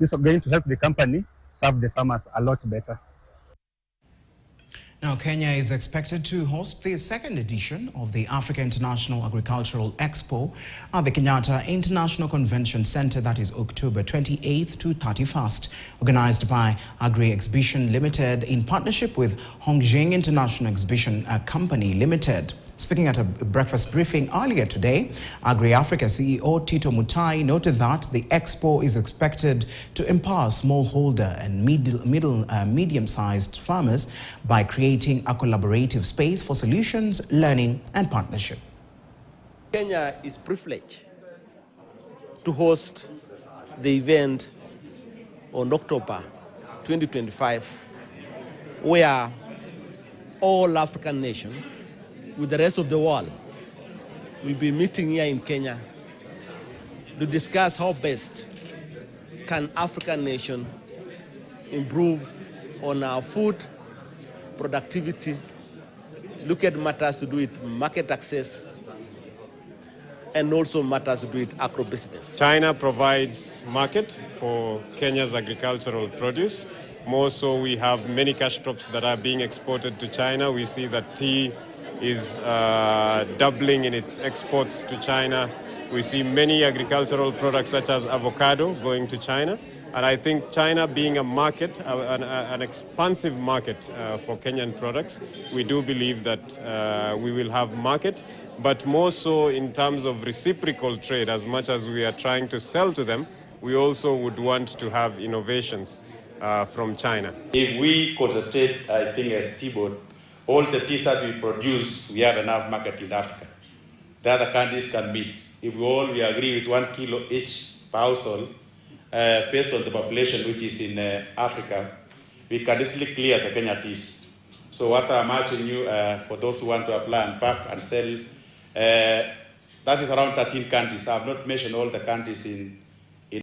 This is going to help the company serve the farmers a lot better. Now, Kenya is expected to host the second edition of the Africa International Agricultural Expo at the Kenyatta International Convention Center. That is October 28th to 31st, organized by Agri Exhibition Limited in partnership with Hongjing International Exhibition Company Limited. Speaking at a breakfast briefing earlier today, Agri Africa CEO Tito Mutai noted that the expo is expected to empower smallholder and medium-sized farmers by creating a collaborative space for solutions, learning and partnership. Kenya is privileged to host the event on October 2025, where all African nations with the rest of the world will be meeting here in Kenya to discuss how best can African nation improve on our food productivity, look at matters to do with market access, and also matters to do with agro-business. China provides market for Kenya's agricultural produce. More so, we have many cash crops that are being exported to China. We see that tea is doubling in its exports to China. We see many agricultural products such as avocado going to China. And I think China being a market, an expansive market for Kenyan products, we do believe that we will have market, but more so in terms of reciprocal trade. As much as we are trying to sell to them, we also would want to have innovations from China. If we concentrate, I think as T-Board, all the teas that we produce, we have enough market in Africa. The other countries can miss. If we agree with 1 kilo each per household, based on the population which is in Africa, we can easily clear the Kenya teas. So what I'm asking you, for those who want to apply and pack and sell, that is around 13 countries. I have not mentioned all the countries in